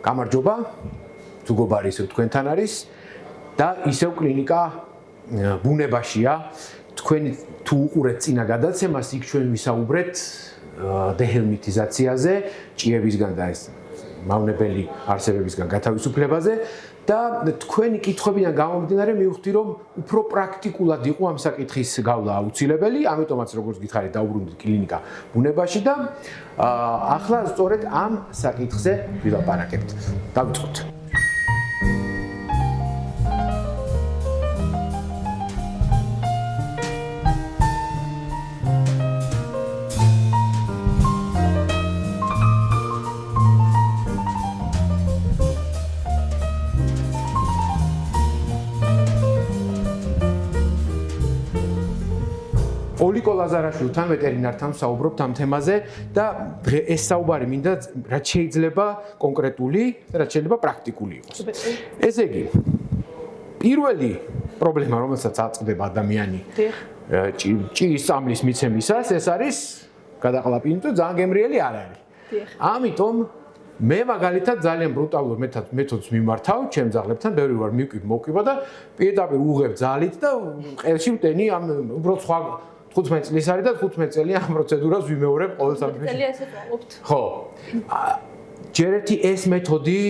გამარჯობა, მეგობარი ისევ თქვენთან არის და ისევ კლინიკა ბუნებაშია. თქვენ თუ უყურეთ წინა გადაცემას, იქ ჩვენ ვისაუბრეთ დეჰელმინთიზაციაზე, ჭიებისგან და ეს მავნებელი არსებებისგან გათავისუფლებაზე და თქვენი კითხვებიდან გამომდინარე მივხვდი რომ უფრო პრაქტიკულად იყო ამ საკითხის გავლა აუცილებელი, ამიტომაც როგორც გითხარით დაუბრუნდით კლინიკა ბუნებაში და ახლა სწორედ ამ საკითხზე ვილაპარაკებთ. დავიწყოთ. ოლიკო ლაზარაშვილთან ვეტერინართან ვსაუბრობთ ამ თემაზე და ეს საუბარი მინდა რაც შეიძლება კონკრეტული და რაც შეიძლება პრაქტიკული იყოს. ესე იგი, პირველი პრობლემა, რომელსაც აწყდება ადამიანი ჭიის წამლის მიცემისას, ეს არის გადაყლაპინი და ძალიან გემრიელი არ არის. ამიტომ მე მაგალითად ძალიან ბრუტალურ მეთოდს მიმართავ ჩემ ძაღლებთან, ბევრი ვარ მოვკვიბ და პირდაპირ უღებ ძალით და ყელში ვტენი ამ უბრალოდ სხვა 15 წლის არის და 15 წელი ამ პროცედურას ვიმეორებ ყოველ სამთვიში. წელი ასე ვაყობთ. ხო. ჯერ ერთი ეს მეთოდი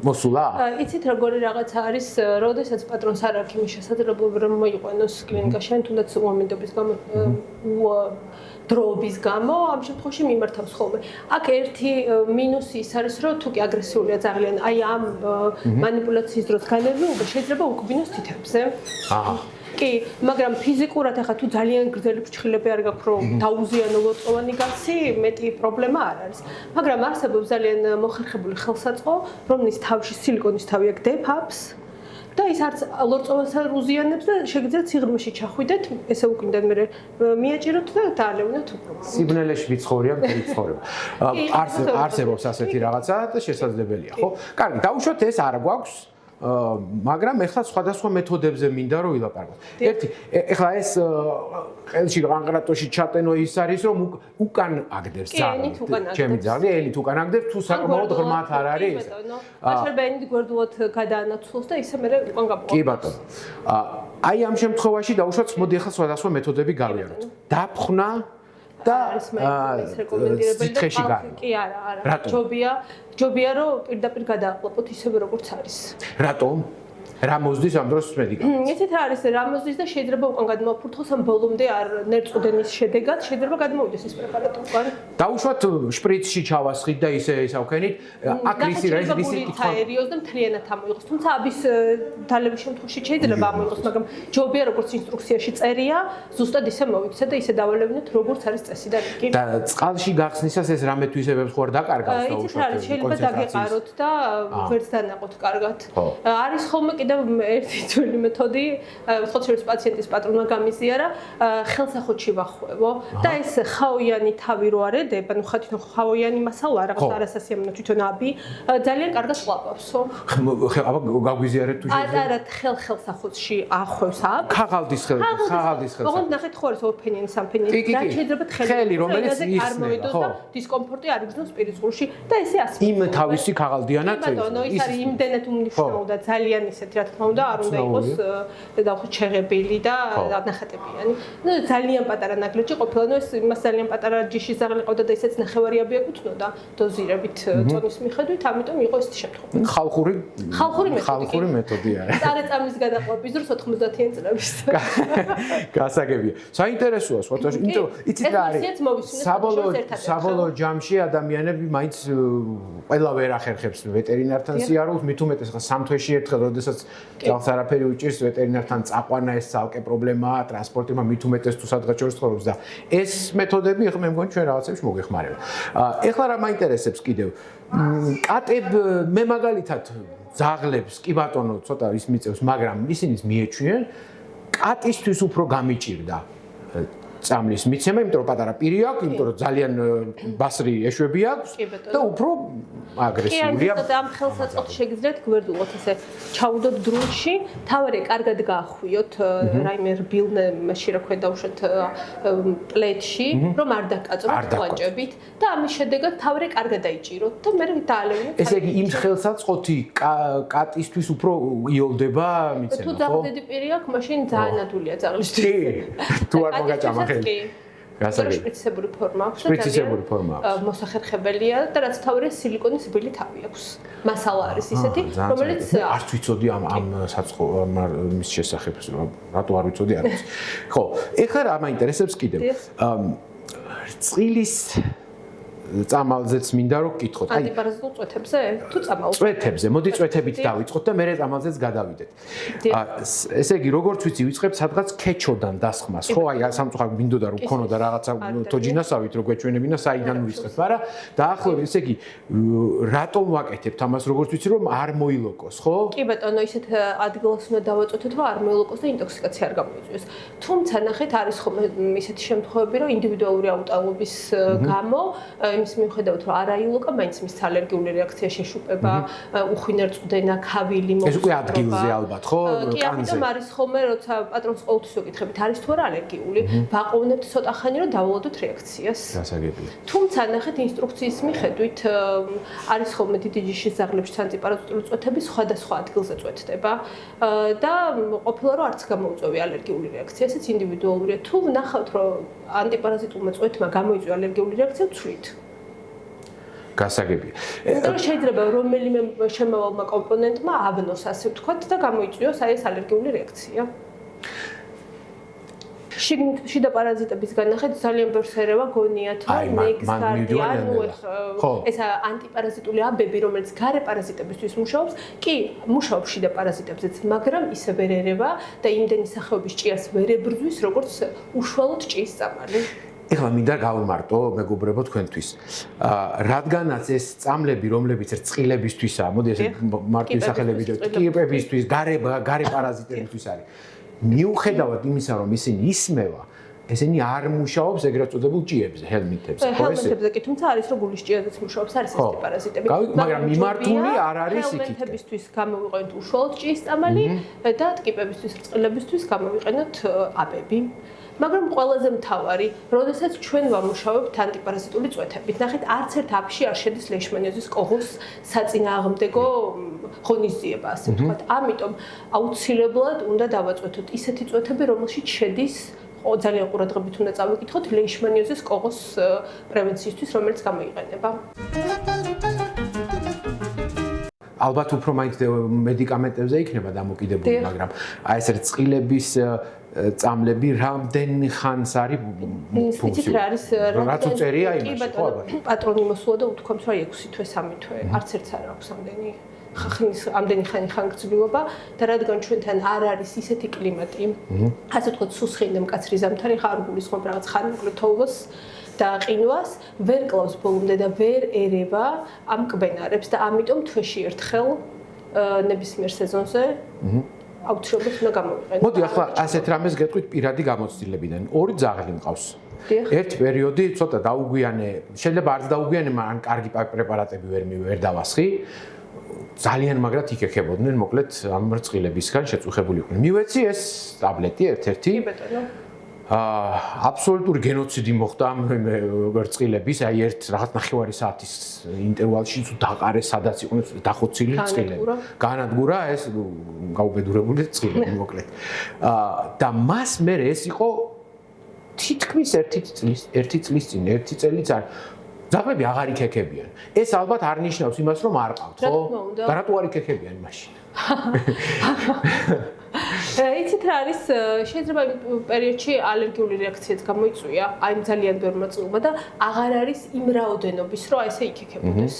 მოსულა? იცით როგორი რაღაცა არის, როდესაც პატრონს არ აქვს იმის შესაძლებლობა რომ მოიყვანოს კლინიკაში, ან თუნდაც უამინდობის გამო დროობის გამო, ამ შემთხვევაში მიმართავს ხოლმე. აქ ერთი მინუსი ის არის, რომ თუ კი აგრესიულია ძალიან, აი ამ მანიპულაციის დროს განერვება შეიძლება უკბინოს თითებზე. კი, მაგრამ ფიზიკურად ახლა თუ ძალიან გრძელი ფრჩხილები არ გაქვს, რომ დაუზიანო ლორწოვანი გასი, მეტი პრობლემა არ არის. მაგრამ არსებობს ძალიან მოხერხებული ხელსაწყო, რომლის თავში სილიკონის თავი აქ დეფავს და ის არც ლორწოვანს არ უზიანებს და შეგიძლიათ სიღრმეში ჩახვიდეთ, ესე უკინდან მე მიაჭიროთ და დაალევნოთ უბრალოდ. სიბნელეში ვიცხოვრია მთელი ცხოვრება. არსებობს ასეთი რაღაცა და შესაძლებელია, ხო? კარგი, დავუშვათ ეს არ გვაქვს. მაგრამ ეხლა სხვადასხვა მეთოდებზე მინდა რომ ვილაპარაკოთ. ერთი, ეხლა ეს ყელში ყანყრატოში ჩატენო ის არის რომ უკან აგდებს ძაღლი. ჩემი ძაღლი ელით უკან აგდებს თუ საკმაოდ ღრმად არ არის. შეიძლება ენით გვერდულად გადაანაცვლოს და ისე მე უკან გამოყო. კი ბატონო. აი ამ შემთხვევაში დავუშვათ, მოდი ეხლა სხვადასხვა მეთოდები გავიაროთ. დაფხნა და სითხეში გარო. კი არა. ჯობია რომ პირდაპირ გადააყლაპოთ ისევე როგორც არის. რატომ? რა მოსდის ამ დროს მედიკამენტს? იცით რა არის, რა მოსდის და შეიძლება უკან გადმოაფურთოს ამ ბოლომდე არ ნერწოდენის შედეგად, შეიძლება გადმოვიდეს ეს პრეპარატი უკან. დავუშვათ შპრიცში ჩავასხით და ისე ავქენით, აქ რისი კითხვა აერიოს და მთლიანად ამოიღოს. თუმცა აბის დალევის შემთხვევაში შეიძლება ამოიღოს, მაგრამ ჯობია როგორც ინსტრუქციაში წერია, ზუსტად ისე მოვიქცე და ისე დავალევნოთ როგორც არის წესი და რიგი. და წყალში გახსნისას ეს რამე თვისებებს ხო არ დაკარგავს დავუშვათ. იცით რა არის, შეიძლება დაგეყაროთ და ვერც დანაყოთ კარგად. არის ხოლმე კიდევ ერთი ძველი მეთოდი, ვთქვათ შეიძლება პაციენტის პატრონმა გამიზიარა, ხელსახოთში ვახვევო და ეს ხაოიანი თავი რო არედება, ნუ ხათითო ხაოიანი მასალა რაღაც არასასიამოვნო თვითონ აბი, ძალიან კარგად ყლაპავსო. აბა გაგვიზიარეთ თუ შეიძლება? არა, ხელსახოთში ახვევს აქ. ხაღალდის ხელსახოთში. ოღონდ ნახეთ ხო არის ორფენიანი, სამფენიანი, რა შეიძლება ხელი რომელიც ისმევს და დისკომფორტი არ იგრძნობს პირისყურში და ესე ასე. იმ თავისი ხაღალდიანად ის არის იმდენად უმნიშვნელო და ძალიან ისეთი რა თქმა უნდა არ უნდა იყოს დავხოთ შეღებილი და ნახატებიანი. ნუ ძალიან პატარა ნაგლეჯი ყოფილა, ნუ ეს იმას ძალიან პატარა ჯიშის ზაღლი ყავდა და ისეც ნახევარიაბი ეკუთვნოდა დოზირებით წონის მიხედვით, ამიტომ იყო ეს შემთხვევა. ხალხური მეთოდი არის. წარეწამის გადაყლაპის დროს 90-იან წლების. გასაგებია. საინტერესოა სხვათაშორის, იმიტომ იცით რა არის? საბოლოო ჯამში ადამიანები მაინც ყველა ვერ ახერხებს ვეტერინართან სიარულს, მით უმეტეს ხა სამ თვეში ერთხელ, როდესაც ჯავს არაფერი უჭირს ვეტერინართან წაყვანა, ეს ცალკე პრობლემაა, ტრანსპორტი, მით უმეტეს თუ სადღაც შორის ცხოვრობს და ეს მეთოდები ეხლა მე მგონი ჩვენ რაღაცებში მოგეხმარება. ეხლა რა მაინტერესებს კიდევ? კატებ მე მაგალითად ძაღლებს კი ბატონო ცოტა ის მიწევს, მაგრამ ისინი მიეჩვიან კატისთვის უფრო გამიჭირდა წამლის მიცემა, იმიტომ რომ პატარა პირი აქვს, იმიტომ რომ ძალიან ბასრი ეშვები აქვს და უფრო აგრესიულია. კი, ამ ხელსაწყოთ შეგიძლიათ გვერდულად ესე ჩაუდოთ დრუნში, თავარი კარგად გაახვიოთ რაიმე რბილნე მაშინ რა ქვია დავუშვათ პლეტში, რომ არ დაკაწროთ ყვაჭებით და ამის შედეგად თავარი კარგად დაიჭიროთ და მე დაალევნოთ. ესე იგი იმ ხელსაწყოთი კატისთვის უფრო იოლდება მიცემა, ხო? თუ ძაღლდედი პირი აქვს, მაშინ ძალიან ადვილია ძაღლისთვის. თუ არ მოგაჭამა ხელი. გასაგები. შპრიცისებური ფორმა აქვს და შპრიცისებური ფორმა აქვს. მოსახერხებელია და რაც თავია სილიკონის ბილი თავი აქვს. მასალა არის ისეთი, რომელიც არც ვიცოდი ამ მის შესახებ, რატო არ ვიცოდი არ ვიცი. ხო, ეხლა რა მაინტერესებს კიდევ. წყილის წამალზეც მინდა რომ გკითხოთ. ანტიპარაზიტულ წვეთებზე? თუ წამალს? წვეთებზე. მოდი წვეთებით დავიწყოთ და მერე წამალზეც გადავიდეთ. ესე იგი, როგორც ვიცი, ვიწყებ სადღაც ქეჩოდან დასხმას, ხო? აი სამწუხაროდ მინდოდა რომ ქონოდა რაღაცა თოჯინასავით რომ გვეჩვენებინა, საიდან ვიწყებ, მაგრამ დაახლოებით ესე იგი, რატომ ვაკეთებთ ამას, როგორც ვიცი, რომ არ მოილოკოს, ხო? კი ბატონო, ისეთ ადგილას უნდა დავაწვეთოთ, რომ არ მოილოკოს და ინტოქსიკაცია არ გამოიწვიოს. თუმცა ნახეთ, არის ხოლმე ისეთი შემთხვევები, რომ ინდივიდუალური აუტალობის გამო იმის მიუხედავად რომ არ აილოკა, მაინც მის ალერგიული რეაქცია შეშუპება, უხვინარ წვდენა, ქავილი მოხდება. ეს უკვე ადგილზე ალბათ, ხო? კი, ამიტომ არის ხოლმე, როცა პატრონს ყოველთვის ვეკითხებით, არის თუ არა ალერგიული, ვაყოვნებთ ცოტა ხანი, რომ დავუვადოთ რეაქციას. გასაგებია. თუმცა ნახეთ ინსტრუქციის მიხედვით არის ხოლმე დიდი ჯიშის ძაღლებშიც ანტიპარაზიტული წვეთები სხვადასხვა ადგილზე წვეთდება და ყოფილა რომ არც გამოუწვევი ალერგიული რეაქცია, ესეც ინდივიდუალურია. თუ ვნახავთ რომ ანტიპარაზიტულმა წვეთმა გამოიწვია ალერგიული რეაქცია, ვცვლით. გასაგებია. იმიტომ შეიძლება რომელიმე შემავალმა კომპონენტმა ავნოს, ასე ვთქვათ, და გამოიწვიოს აი ეს ალერგიული რეაქცია. შიგნით შიდა პარაზიტების განახეთ ძალიან ბევრს ერევა გონიათ, რომ ნეგსგარდი ანუ ეს ანტიპარაზიტული აბები, რომელიც გარე პარაზიტებისთვის მუშაობს, კი, მუშაობს შიდა პარაზიტებზეც, მაგრამ ისე ვერ ერევა და იმდენი სახეობის ჭიას ვერ ებრძვის, როგორც უშუალოდ ჭიის წამალი. ეხლა მინდა გავიმარტო მეგობრებო თქვენთვის. რადგანაც ეს წამლები, რომლებიც რწყილებისთვისაა, მოდი ესე მარტივი სახელები ტიპებისთვის, გარე პარაზიტებისთვის არის. მიუხედავად იმისა, რომ ისინი ისმევა, ესენი არ მუშაობს ეგრეთ წოდებულ ჭიებზე, ჰელმინთებზე, ხო ესე? ჰელმინთებზე კი, თუმცა არის რომ გულის ჭიაზეც მუშაობს, არის ეს პარაზიტები. მაგრამ მიმართული არ არის იქით. ჰელმინთებისთვის გამოვიყენოთ უშუალოდ ჭიის წამალი და ტკიპებისთვის, რწყილებისთვის გამოვიყენოთ აბები. მაგრამ ყველაზე მთავარი, როდესაც ჩვენ ვამუშავებთ ანტიპარაზიტული წვეთებით, ნახეთ, არც ერთ აფში არ შედის ლეიშმანიოზის კოღოს საწინააღმდეგო ღონისძიება, ასე ვთქვათ. ამიტომ აუცილებლად უნდა დავაწვეთოთ ისეთი წვეთები, რომელშიც შედის ძალიან ყურადღებით უნდა წავიკითხოთ ლეიშმანიოზის კოღოს პრევენციისთვის, რომელიც გამოიყენება. ალბათ უფრო მაინც მედიკამენტებზე იქნება დამოკიდებული, მაგრამ აი ეს რწყილების წამლები რამდენი ხანს არის ფუნქციური? არის რაც უწერია იმაში, ხო ალბათ. პატრონი მოსულა და უთქვამს, რომ 6 თვე, 3 თვე, არც ერთს არ აქვს ამდენი ხანი ხანგრძლივობა და რადგან ჩვენთან არ არის ისეთი კლიმატი, ასე ვთქვათ, სუსხინდა მკაცრი ზამთარი, ხარ გულისხმობ რაღაც ხანმოკლე თოვლოს და ყინვას, ვერ კლავს ბოლომდე და ვერ ერევა ამ კბენარებს და ამიტომ თვეში ერთხელ ნებისმიერ სეზონზე აუცილებლად უნდა გამოვიყენო. მოდი ახლა ასეთ რამეს გეტყვით პირადი გამოცდილებიდან. ორი ძაღლი მყავს. ერთ პერიოდი ცოტა დაუგვიანე, შეიძლება არც დაუგვიანე, მაგრამ კარგი პრეპარატები ვერ დავასხი. ძალიან მაგრად იქექებოდნენ, მოკლედ ამ რწყილებისგან შეწუხებული იყვნენ. მივეცი ეს ტაბლეტი ერთ-ერთი. კი ბატონო. აბსოლუტური გენოციდი მოხდა ამ რწყილების, აი ერთ რაღაც ნახევარი საათის ინტერვალში თუ დაყარე, სადაც იყვნენ დახოცილი რწყილები. განადგურა ეს გაუბედურებული რწყილები, მოკლედ. და მას მე ეს იყო თითქმის 1 წლის წინ, 1 წელიც არ ძაღლები აღარ იქექებიან. ეს ალბათ არ ნიშნავს იმას, რომ არ ყავთ, ხო? და რატო არ იქექებიან მაშინ? იცით რა არის, შეიძლება იმ პერიოდში ალერგიული რეაქციაც გამოიწვია, აი ძალიან ბევრმა წილმა და აღარ არის იმ რაოდენობის, რომ აი ესე იქექებოდეს.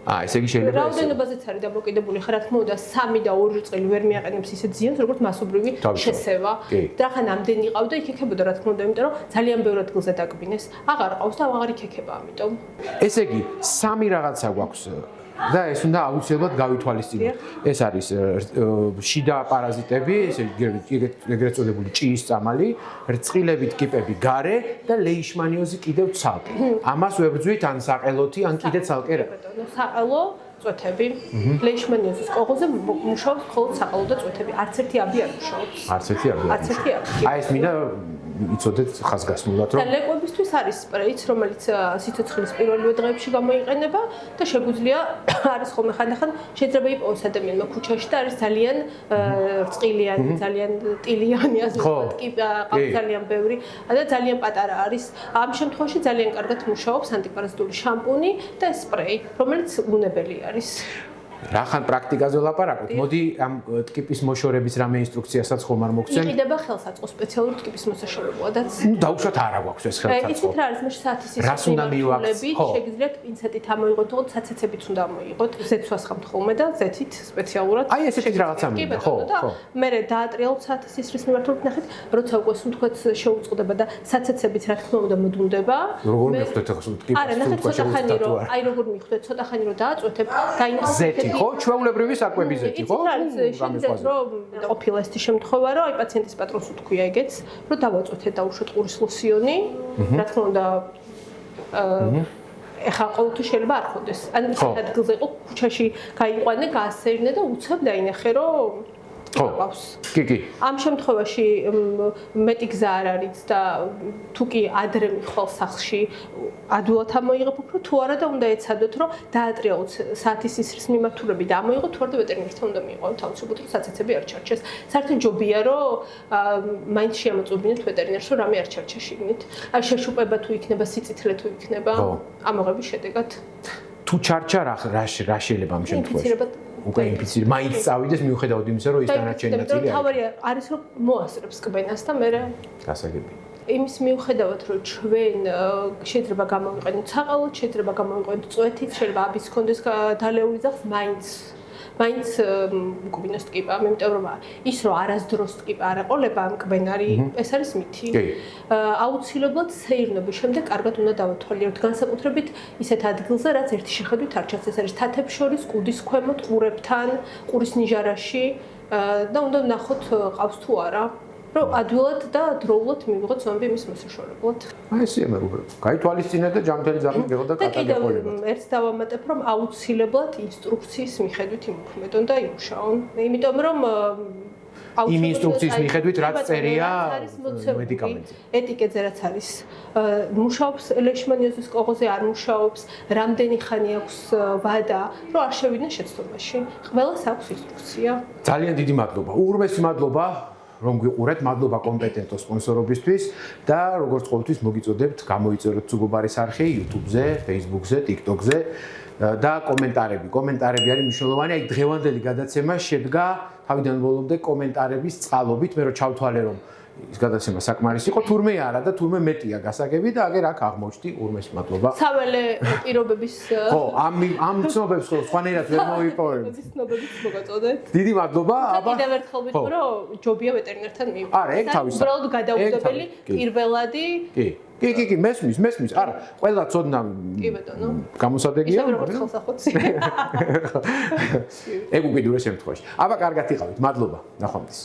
ესე იგი შეიძლება რაოდენობაზეც არის დამოკიდებული, ხა რა თქმა უნდა 3 და 2 რწყილი ვერ მიაყენებს ისეთ ზიანს, როგორც მასობრივი შესევა. და ხან ამდენი ყავდა, იქექებოდა რა თქმა უნდა, იმიტომ რომ ძალიან ბევრ ადგილზე დაკბინეს. აღარ ყავს და აღარ იქექება ამიტომ. ესე იგი 3 რაღაცა გვაქვს. და ეს უნდა აუცილებლად გავითვალისწინოთ. ეს არის შიდა პარაზიტები, ეგრეთ წოდებული ჭიის წამალი, რწყილებით კიპები გარე და ლეიშმანიოზი კიდევ ცალკე. ამას ვებრძვით ან საყელოთი, ან კიდე ცალკე რა. საყელო წვეთები. ლეიშმანიოზის კოღოზე მუშაობს მხოლოდ საყელო და წვეთები. არც ერთი აბი არ მუშაობს. არც ერთი აბი. არც ერთი აბი. აი ეს მინდა იცოდეთ ხაზგასმულად რომ და ლეკვებისთვის არის სპრეიც, რომელიც სიცოცხლის პირველივე დღეებში გამოიყენება და შეგვიძლია არის ხოლმე ხანდახან შეიძლება იპოვოს ადამიანმა ქუჩაში და არის ძალიან რწყილიანი, ძალიან ტილიანი ასე ვთქვათ, კი ყავს ძალიან ბევრი და ძალიან პატარა არის. ამ შემთხვევაში ძალიან კარგად მუშაობს ანტიპარაზიტული შამპუნი და სპრეი, რომელიც უნებელი არის. რახან პრაქტიკაზე ვლაპარაკოთ. მოდი ამ ტკიპის მოშორების რამე ინსტრუქციასაც ხომ არ მოგცემ? იყიდება ხელსაწყო სპეციალური ტკიპის მოსაშორებლადაც. ნუ დაუშვათ არა გვაქვს ეს ხელსაწყო. იცით რა არის, მე საათის რას უნდა მივაქცევთ? შეგიძლიათ პინცეტით ამოიღოთ, თუმცა საცეცებით უნდა ამოიღოთ. ზეთს ვასხამთ ხოლმე და ზეთით სპეციალურად. აი ესეთი რაღაცა მინდა, ხო, ხო. მე დაატრიალოთ საათის ისრის მიმართულებით ნახეთ, როცა უკვე სუნთქვაც შეუწყდება და საცეცებით რა თქმა უნდა მოდუნდება. როგორ მიხვდეთ ახლა ტკიპს? არა, ნახეთ ცოტა ხანი რომ, აი როგორ მიხვდეთ, ცოტა ხანი რომ დააწვეთებ, დაინახეთ. ხო, ჩვეულებრივი საკვები ზეთი, ხო? შეიძლება რომ ყოფილა ეს შემთხვევა, რომ აი პაციენტის პატრონს უთქვია ეგეც, რომ დავაწვეთეთ დაუშვათ ყურის ლოსიონი, რა თქმა უნდა ეხლა ყოველთვის შეიძლება არ ხონდეს. ან ადგილზე იყო ქუჩაში გაიყვანე, გაასერნე და უცებ დაინახე, რომ ყავს. კი. ამ შემთხვევაში მეტი გზა არ არის და თუ კი ადრე მიხვალ სახლში ადვილად ამოიღებ უფრო თუ არა და უნდა ეცადოთ რომ დაატრიალოთ საათის ისრის მიმართულებით და ამოიღოთ თუ არა და ვეტერინართან უნდა მიიღოთ აუცილებლად რომ საცეცები არ ჩარჩეს. საერთოდ ჯობია რომ მაინც შეამოწმებინოთ ვეტერინარს რომ რამე არ ჩარჩა შიგნით. აი შეშუპება თუ იქნება, სიწითლე თუ იქნება, ამოღების შედეგად. თუ ჩარჩა რა შეიძლება ამ შემთხვევაში? უკვე ინფიცირება მაინც წავიდეს მიუხედავად იმისა რომ ის დანარჩენი ნაწილი არის. თავარი არის რომ მოასწრებს კბენას და მე გასაგები. იმის მიუხედავად რომ ჩვენ შეიძლება გამოვიყენოთ საყელოთ, შეიძლება გამოვიყენოთ წვეთით, შეიძლება აბის კონდეს დალეული ძაღლს მაინც უკბინოს ტკიპა, იმიტომ რომ ის რომ არასდროს ტკიპა არ აყოლება ამ კბენარი, ეს არის მითი. აუცილებლად სეირნობის შემდეგ კარგად უნდა დავათვალიეროთ, განსაკუთრებით ისეთ ადგილზე, რაც ერთი შეხედვით არ ჩანს, ეს არის თათებს შორის, კუდის ქვემოთ, ყურებთან, ყურის ნიჟარაში და უნდა ვნახოთ ყავს თუ არა. რომ ადვილად და დროულად მივიღოთ ზომები იმის მოსაშორებლად. აი ესე მეგობრებო. გაითვალისწინეთ და ჯანმრთელი ძაღლი გეღოთ და კატაგორიულად. ერთს დავამატებ, რომ აუცილებლად ინსტრუქციის მიხედვით იმოქმედონ და იმუშაონ. იმიტომ რომ იმ ინსტრუქციის მიხედვით რაც წერია მედიკამენტზე. ეტიკეტზე რაც არის. მუშაობს ლეიშმანიოზის კოღოზე, არ მუშაობს, რამდენი ხანი აქვს ვადა, რომ არ შევიდნენ შეცდომაში. ყველას აქვს ინსტრუქცია. ძალიან დიდი მადლობა. უღრმესი მადლობა. რომ გვიყურეთ, მადლობა კომპეტენტო სპონსორობისთვის და როგორც ყოველთვის მოგიწოდებთ გამოიწეროთ ცუგობარის არხი YouTube-ზე, Facebook-ზე, TikTok-ზე და კომენტარები. კომენტარები არის მნიშვნელოვანი. აი დღევანდელი გადაცემა შედგა თავიდან ბოლომდე კომენტარების წყალობით, მე რო ჩავთვალე რომ ის გადაცემა საკმარისი იყო, თურმე არა და თურმე მეტია გასაგები და აგერ აქ აღმოჩნდი უღრმესი მადლობა. საველე პირობების ხო, ამ ცნობებს ხო სხვანაირად ვერ მოვიპოვებ. ცნობებს მოგაწოდეთ. დიდი მადლობა, აბა. კიდევ ერთხელ ვიტყვი, რომ ჯობია ვეტერინართან მივიდეთ. არა, ეგ თავისთავად. უბრალოდ გადაუდებელი პირველადი. კი, მესმის. არა, ყველა ცოდნა კი ბატონო. გამოსადეგია. ისე როგორც ხელსახოცი. ეგ უკიდურეს შემთხვევაში. აბა კარგად იყავით. მადლობა. ნახვამდის.